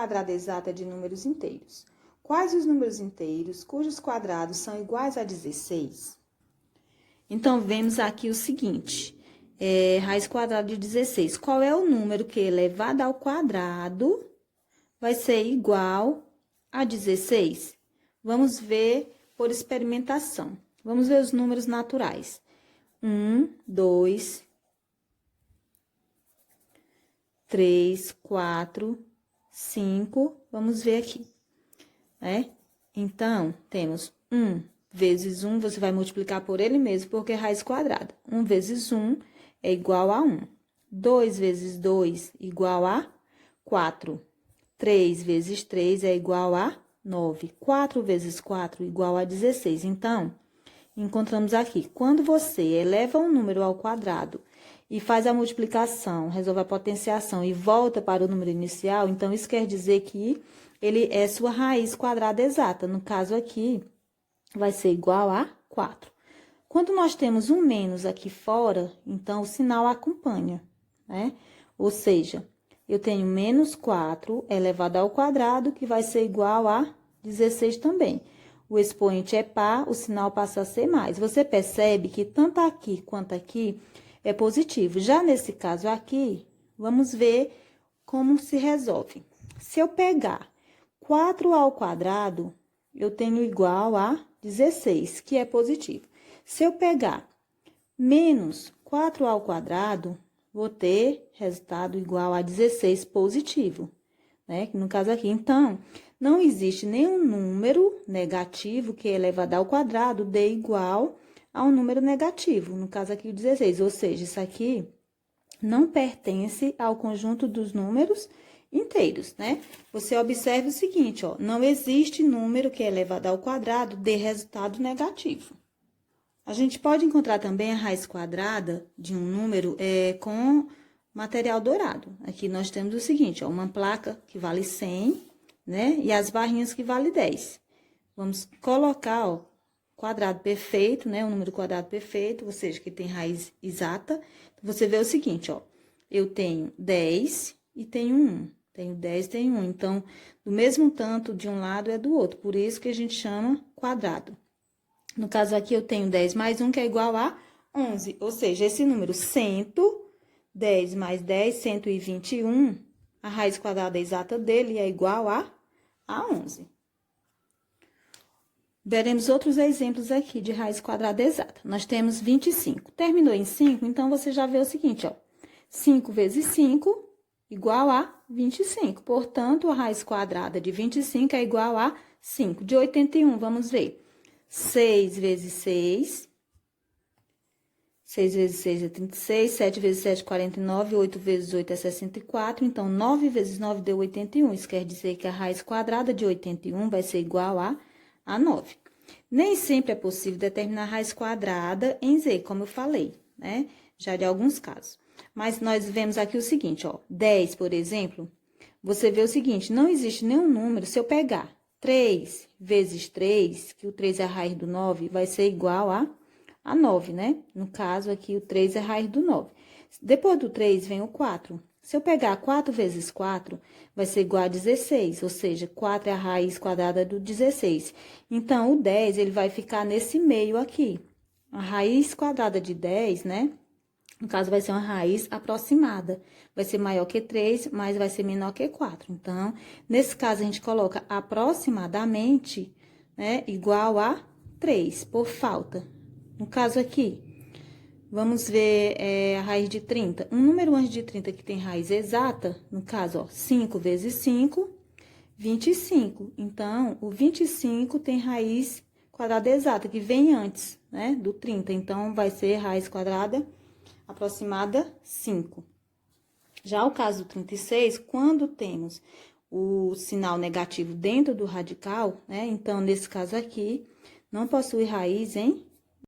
quadrada exata de números inteiros. Quais os números inteiros cujos quadrados são iguais a 16? Então, vemos aqui o seguinte, raiz quadrada de 16. Qual é o número que elevado ao quadrado vai ser igual a 16? Vamos ver por experimentação. Vamos ver os números naturais. 1, 2, 3, 4, 5. Vamos ver aqui, né? Então, temos 1 vezes 1, você vai multiplicar por ele mesmo, porque é raiz quadrada. 1 vezes 1 é igual a 1. 2 vezes 2 igual a 4. 3 vezes 3 é igual a 9. 4 vezes 4 igual a 16. Então, encontramos aqui, quando você eleva um número ao quadrado e faz a multiplicação, resolve a potenciação e volta para o número inicial, então isso quer dizer que ele é sua raiz quadrada exata. No caso aqui, vai ser igual a 4. Quando nós temos um menos aqui fora, então o sinal acompanha, né? Ou seja, eu tenho menos 4 elevado ao quadrado, que vai ser igual a 16 também. O expoente é par, o sinal passa a ser mais. Você percebe que tanto aqui quanto aqui é positivo. Já nesse caso aqui, vamos ver como se resolve. Se eu pegar 4 ao quadrado, eu tenho igual a 16, que é positivo. Se eu pegar menos 4 ao quadrado, vou ter resultado igual a 16 positivo, né? No caso aqui, então, não existe nenhum número negativo que elevado ao quadrado dê igual a um número negativo, no caso aqui o 16, ou seja, isso aqui não pertence ao conjunto dos números inteiros, né? Você observa o seguinte, ó, não existe número que elevado ao quadrado dê resultado negativo. A gente pode encontrar também a raiz quadrada de um número com material dourado. Aqui nós temos o seguinte, ó, uma placa que vale 100, né? E as barrinhas que vale 10. Vamos colocar, ó, quadrado perfeito, né? Um número quadrado perfeito, ou seja, que tem raiz exata. Você vê o seguinte, ó, eu tenho 10 e tenho 1. Tenho 10 e tenho 1. Então, do mesmo tanto de um lado é do outro. Por isso que a gente chama quadrado. No caso aqui, eu tenho 10 mais 1, que é igual a 11. Ou seja, esse número 100, 10 mais 10, 121, a raiz quadrada exata dele é igual a 11. Veremos outros exemplos aqui de raiz quadrada exata. Nós temos 25. Terminou em 5, então você já vê o seguinte, ó. 5 vezes 5 igual a 25. Portanto, a raiz quadrada de 25 é igual a 5. De 81, vamos ver. 6 vezes 6. 6 vezes 6 é 36, 7 vezes 7 é 49, 8 vezes 8 é 64. Então, 9 vezes 9 deu 81. Isso quer dizer que a raiz quadrada de 81 vai ser igual a 9. Nem sempre é possível determinar a raiz quadrada em Z, como eu falei, né? Já de alguns casos. Mas nós vemos aqui o seguinte, ó. 10, por exemplo, você vê o seguinte, não existe nenhum número, se eu pegar 3 vezes 3, que o 3 é a raiz do 9, vai ser igual a 9, né? No caso aqui, o 3 é a raiz do 9. Depois do 3 vem o 4. Se eu pegar 4 vezes 4, vai ser igual a 16, ou seja, 4 é a raiz quadrada do 16. Então, o 10, ele vai ficar nesse meio aqui. A raiz quadrada de 10, né? No caso, vai ser uma raiz aproximada. Vai ser maior que 3, mas vai ser menor que 4. Então, nesse caso, a gente coloca aproximadamente, né, igual a 3, por falta. No caso aqui, vamos ver a raiz de 30. Um número antes de 30 que tem raiz exata, no caso, ó, 5 vezes 5, 25. Então, o 25 tem raiz quadrada exata, que vem antes, né, do 30. Então, vai ser raiz quadrada aproximada 5. Já o caso do 36, quando temos o sinal negativo dentro do radical, né, então, nesse caso aqui, não possui raiz em